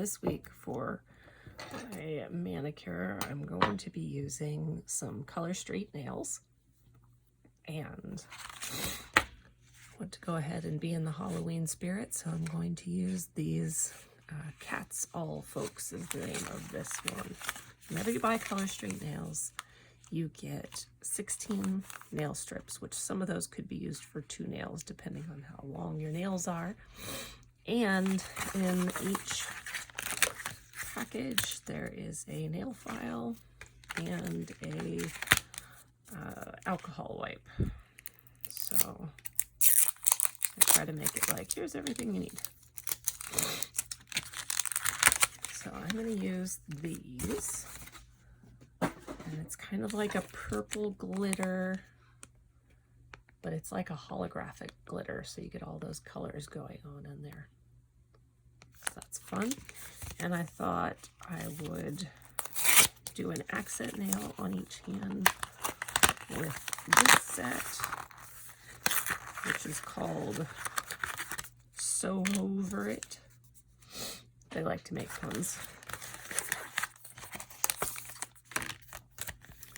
this week for my manicure, I'm going to be using some Color Street nails, and I want to go ahead and be in the Halloween spirit, so I'm going to use these Cat's All Folks is the name of this one. Whenever you buy Color Street nails, you get 16 nail strips, which some of those could be used for 2 nails depending on how long your nails are. And in each package there is a nail file and a alcohol wipe. So I try to make it like, here's everything you need. So I'm going to use these, and it's kind of like a purple glitter, but it's like a holographic glitter, so you get all those colors going on in there. So that's fun. And I thought I would do an accent nail on each hand with this set, which is called Soho Over It. They like to make puns.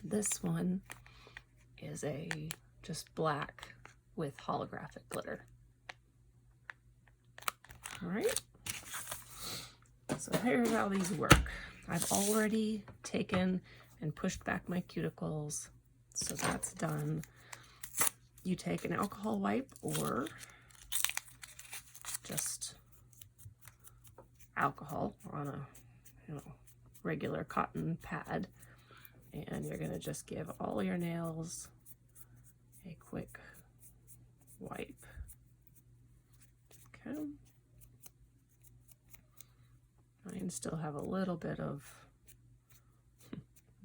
This one is a just black with holographic glitter. All right. So here's how these work. I've already taken and pushed back my cuticles, so that's done. You take an alcohol wipe or just alcohol on a regular cotton pad, and you're going to just give all your nails a quick wipe. Okay. Mine still have a little bit of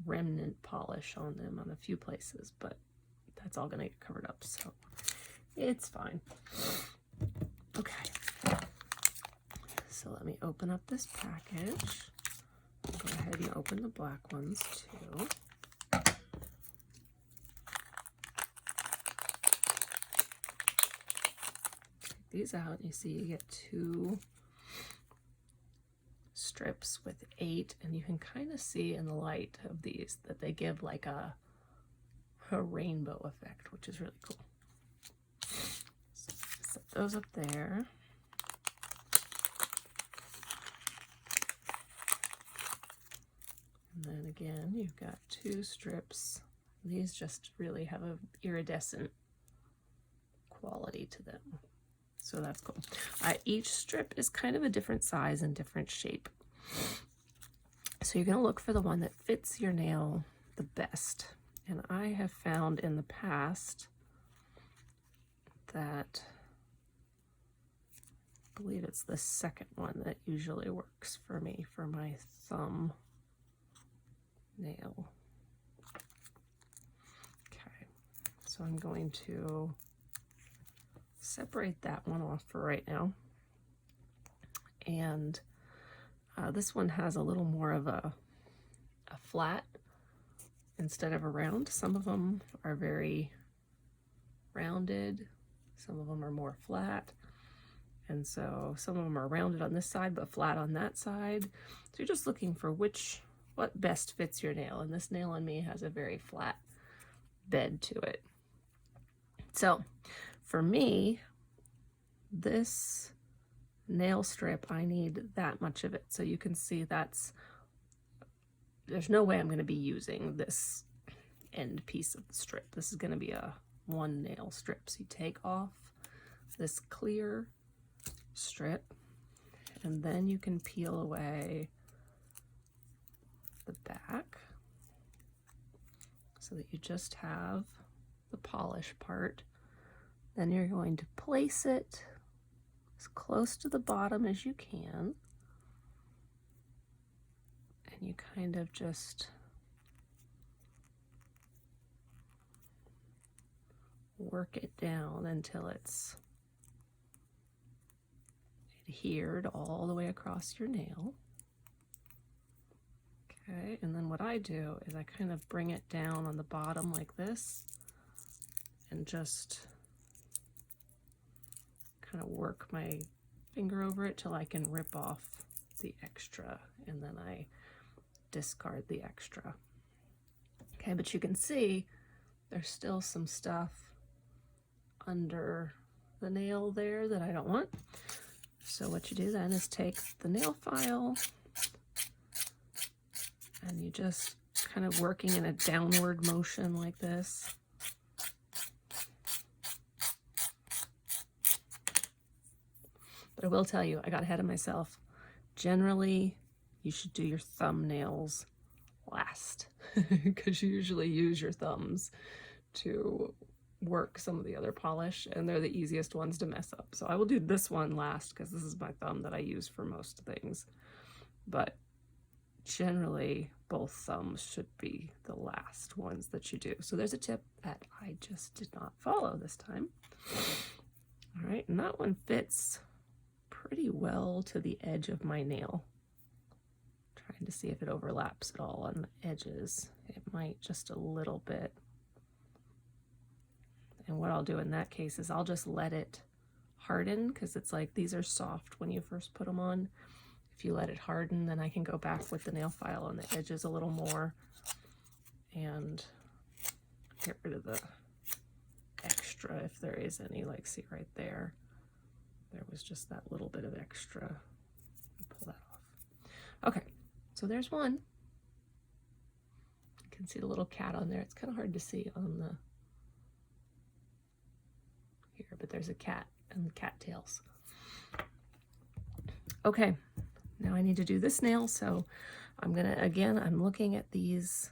remnant polish on them on a few places, but that's all going to get covered up, so it's fine. Okay. So let me open up this package. I'll go ahead and open the black ones too. Take these out, and you see you get 2 strips with 8, and you can kind of see in the light of these that they give like a rainbow effect, which is really cool. So set those up there. And then again, you've got 2 strips. These just really have a iridescent quality to them, so that's cool. Each strip is kind of a different size and different shape, so you're going to look for the one that fits your nail the best. And I have found in the past that, I believe it's the second one that usually works for me for my thumb nail. Okay, so I'm going to separate that one off for right now. And this one has a little more of a flat instead of a round. Some of them are very rounded, some of them are more flat, and so some of them are rounded on this side but flat on that side. So you're just looking for what best fits your nail, and this nail on me has a very flat bed to it. So for me, this nail strip, I need that much of it. So you can see there's no way I'm going to be using this end piece of the strip. This is going to be a 1 nail strip. So you take off this clear strip, and then you can peel away the back so that you just have the polish part. Then you're going to place it as close to the bottom as you can, and you kind of just work it down until it's adhered all the way across your nail. Okay, and then what I do is I kind of bring it down on the bottom like this and just kind of work my finger over it till I can rip off the extra, and then I discard the extra. Okay, but you can see there's still some stuff under the nail there that I don't want. So what you do then is take the nail file and you just kind of working in a downward motion like this. But I will tell you, I got ahead of myself. Generally, you should do your thumbnails last because you usually use your thumbs to work some of the other polish, and they're the easiest ones to mess up. So I will do this one last because this is my thumb that I use for most things. But generally, both thumbs should be the last ones that you do. So there's a tip that I just did not follow this time. All right, and that one fits pretty well to the edge of my nail. Trying to see if it overlaps at all on the edges. It might just a little bit. And what I'll do in that case is I'll just let it harden, because it's like these are soft when you first put them on. If you let it harden, then I can go back with the nail file on the edges a little more and get rid of the extra if there is any. Like, see right there, there was just that little bit of extra. Pull that off. Okay, so there's one. You can see the little cat on there. It's kind of hard to see on the here, but there's a cat and the cattails. Okay, now I need to do this nail, so I'm gonna, again, I'm looking at these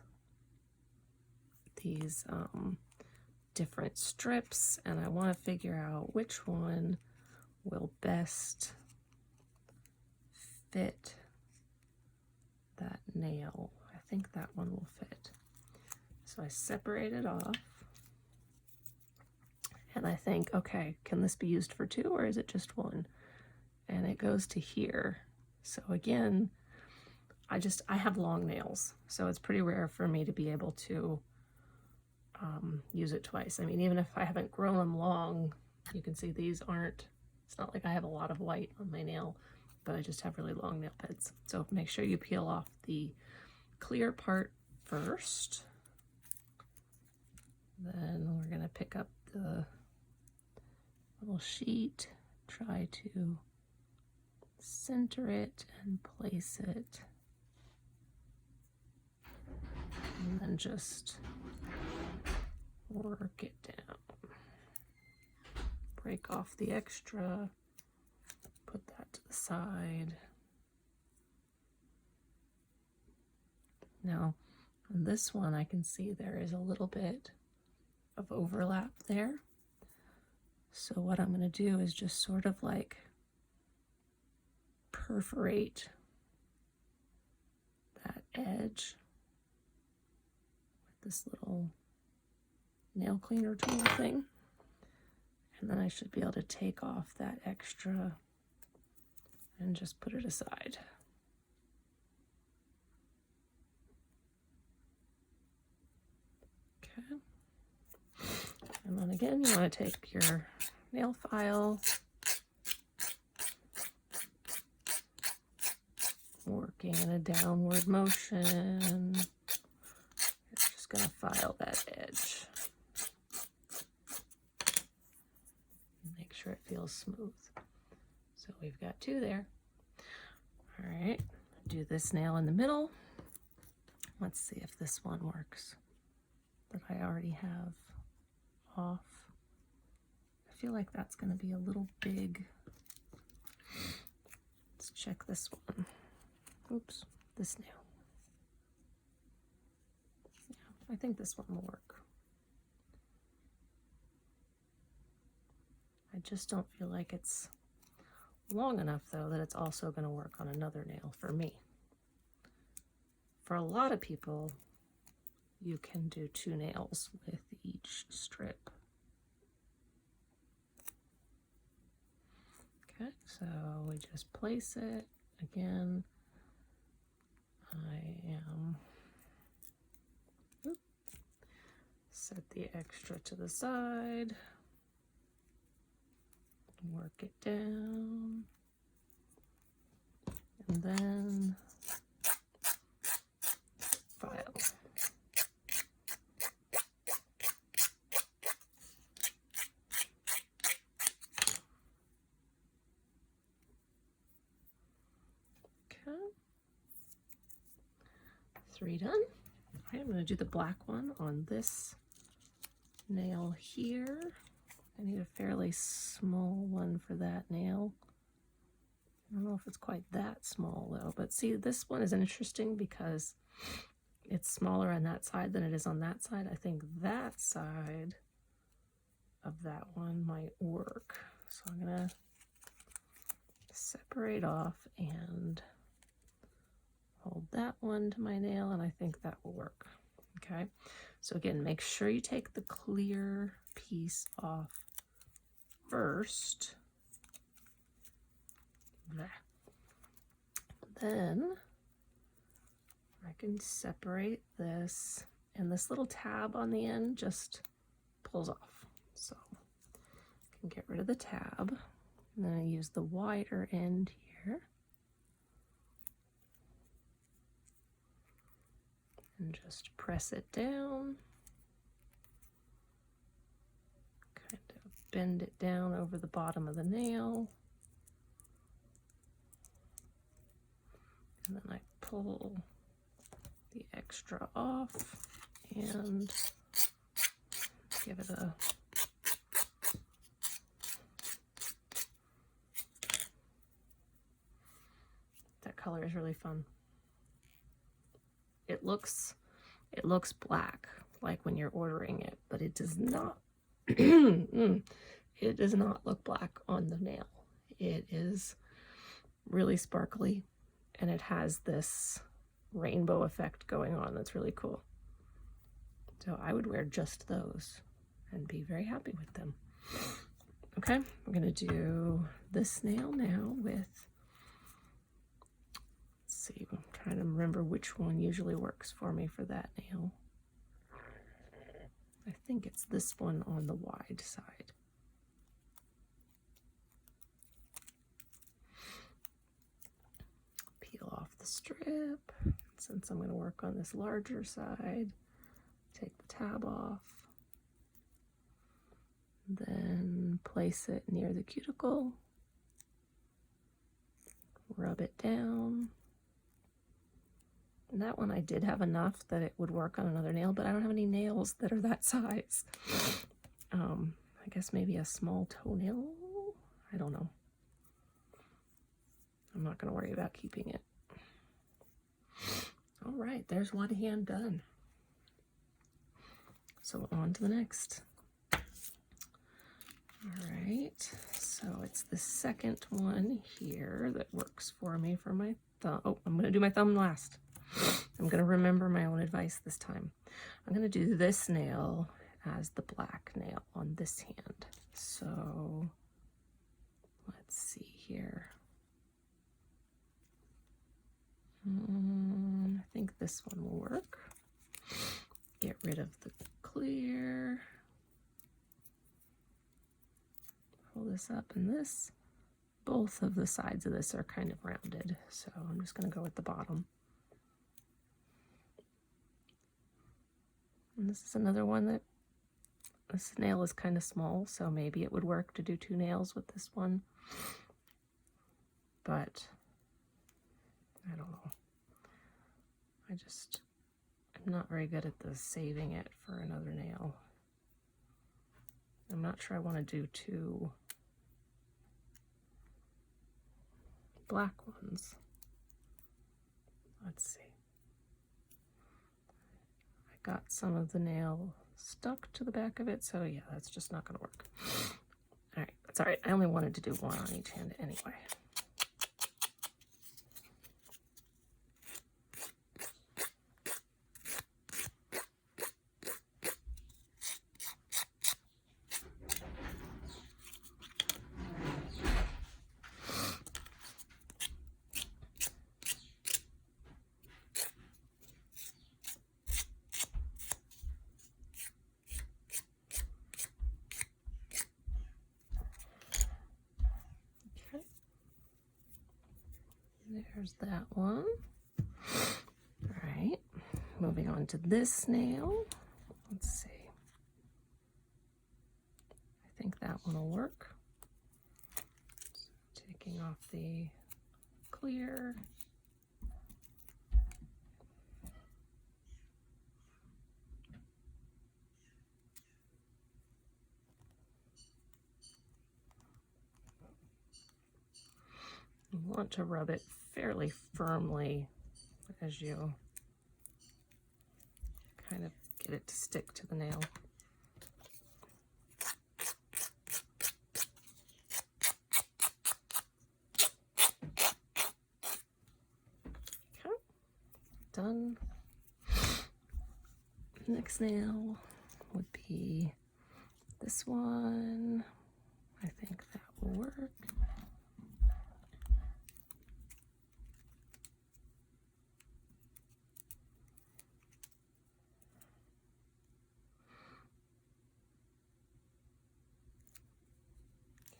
different strips, and I want to figure out which one will best fit that nail. I think that one will fit. So I separate it off. And I think, okay, can this be used for two or is it just one? And it goes to here. So again, I have long nails, so it's pretty rare for me to be able to use it twice. I mean, even if I haven't grown them long, you can see these aren't, it's not like I have a lot of white on my nail, but I just have really long nail beds. So make sure you peel off the clear part first. Then we're gonna pick up the little sheet, try to center it and place it, and then just work it down. Break off the extra, put that to the side. Now, on this one, I can see there is a little bit of overlap there. So what I'm going to do is just sort of like perforate that edge with this little nail cleaner tool thing. And then I should be able to take off that extra and just put it aside. Okay. And then again, you want to take your nail file, working in a downward motion. It's just going to file that edge. Make sure it feels smooth. So we've got two there. All right, do this nail in the middle. Let's see if this one works that I already have off. I feel like that's going to be a little big. Let's check this one. Oops, this nail. Yeah, I think this one will work. I just don't feel like it's long enough, though, that it's also going to work on another nail for me. For a lot of people, you can do two nails with each strip. Okay, so we just place it. Again, I am, set the extra to the side, work it down, And then file. Okay. 3 done. Okay, I'm going to do the black one on this nail here. I need a fairly small one for that nail. I don't know if it's quite that small though, but see, this one is interesting because it's smaller on that side than it is on that side. I think that side of that one might work. So I'm gonna separate off and hold that one to my nail, and I think that will work. Okay, so again, make sure you take the clear piece off first. There. Then I can separate this, and this little tab on the end just pulls off. So I can get rid of the tab, and then I use the wider end here. And just press it down. Kind of bend it down over the bottom of the nail. And then I pull the extra off and give it a that color is really fun. It looks black like when you're ordering it, but it does not it does not look black on the nail. It is really sparkly, and it has this rainbow effect going on that's really cool. So I would wear just those and be very happy with them. Okay, I'm gonna do this nail now with, let's see, I'm trying to remember which one usually works for me for that nail. I think it's this one on the wide side. Peel off the strip. Since I'm going to work on this larger side, take the tab off. Then place it near the cuticle. Rub it down. And that one I did have enough that it would work on another nail, but I don't have any nails that are that size. I guess maybe a small toenail? I don't know. I'm not going to worry about keeping it. All right, there's one hand done. So on to the next. All right, so it's the second one here that works for me for my thumb. Oh, I'm going to do my thumb last. I'm going to remember my own advice this time. I'm going to do this nail as the black nail on this hand. So let's see here. I think this one will work. Get rid of the clear. Pull this up, and this, both of the sides of this are kind of rounded. So I'm just going to go with the bottom. And this is another one that this nail is kind of small, so maybe it would work to do 2 nails with this one. But I don't know. I'm not very good at the saving it for another nail. I'm not sure I want to do 2 black ones. Let's see. I got some of the nail stuck to the back of it, so yeah, that's just not going to work. All right, that's all right. I only wanted to do 1 on each hand anyway. There's that one. All right, moving on to this nail. Let's see. I think that one will work. So taking off the clear. You want to rub it fairly firmly as you kind of get it to stick to the nail. Okay, done. Next nail would be this one. I think that will work.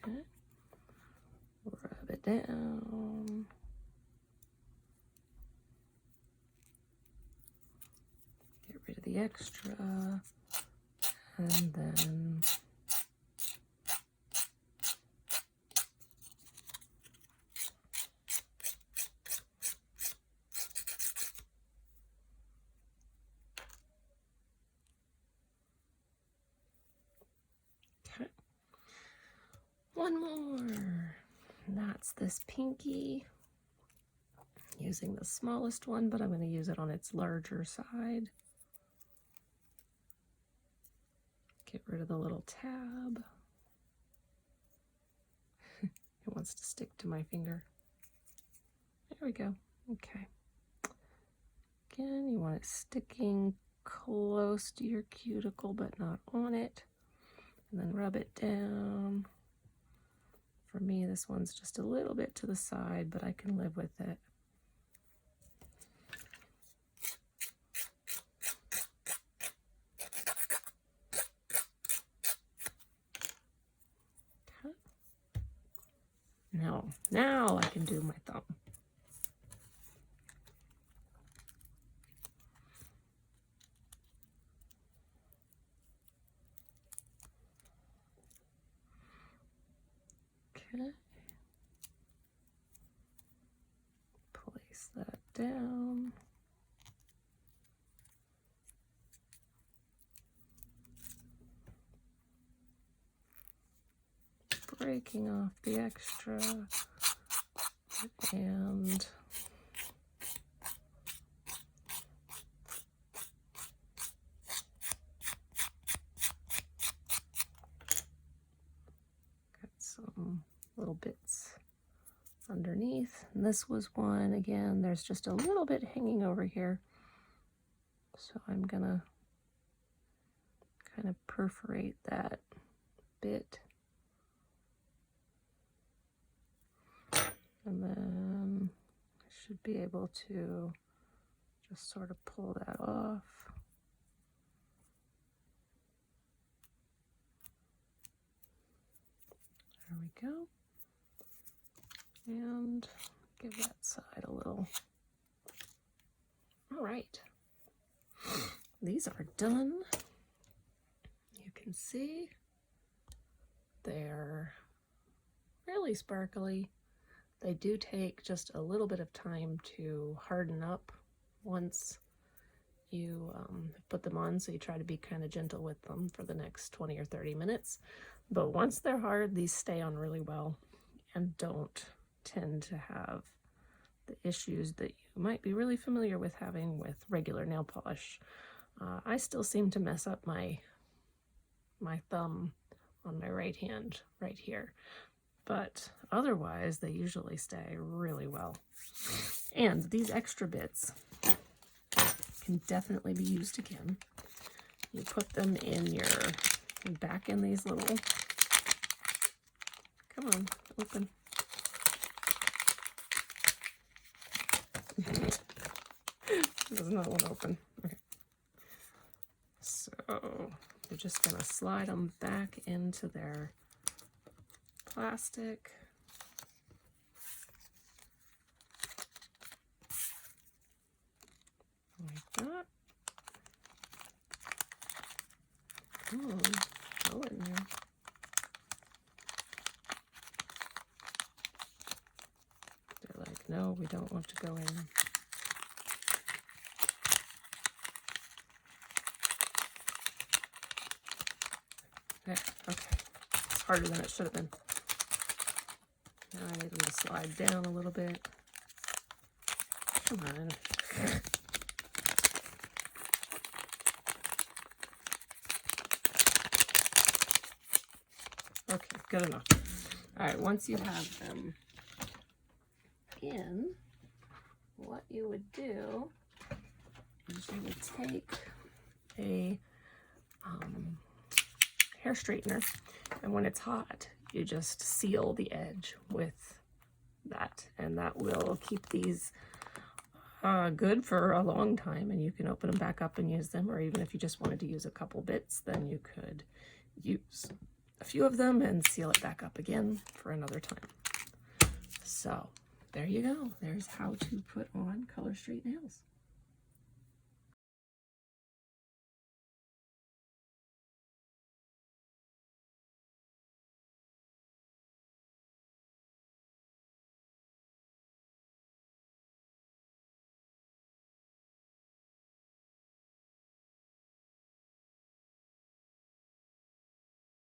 Okay. Rub it down. Get rid of the extra. And then okay. One more. That's this pinky. Using the smallest one, but I'm going to use it on its larger side. Get rid of the little tab. It wants to stick to my finger. There we go. Okay. Again, you want it sticking close to your cuticle, but not on it. And then rub it down. For me, this one's just a little bit to the side, but I can live with it. Okay. Now I can do my thumb. Okay. Place that down. Breaking off the extra and got some little bits underneath. And this was one, again, there's just a little bit hanging over here. So I'm gonna kind of perforate that bit. And then I should be able to just sort of pull that off. There we go. And give that side a little. All right. These are done. You can see they're really sparkly. They do take just a little bit of time to harden up once you put them on, so you try to be kind of gentle with them for the next 20 or 30 minutes. But once they're hard, these stay on really well and don't tend to have the issues that you might be really familiar with having with regular nail polish. I still seem to mess up my thumb on my right hand right here, but otherwise they usually stay really well. And these extra bits can definitely be used again. You put them in your, back in these little, come on, open. It does not want to open. Okay. So you're just going to slide them back into their plastic. Ah. Come on, go in there. They're like, no, we don't want to go in. There, okay. It's harder than it should have been. Now I need them to slide down a little bit. Come on. Okay, good enough. All right, once you have them in, what you would do is you would take a hair straightener, and when it's hot, you just seal the edge with that, and that will keep these good for a long time, and you can open them back up and use them, or even if you just wanted to use a couple bits, then you could use a few of them and seal it back up again for another time. So there you go. There's how to put on color straight nails.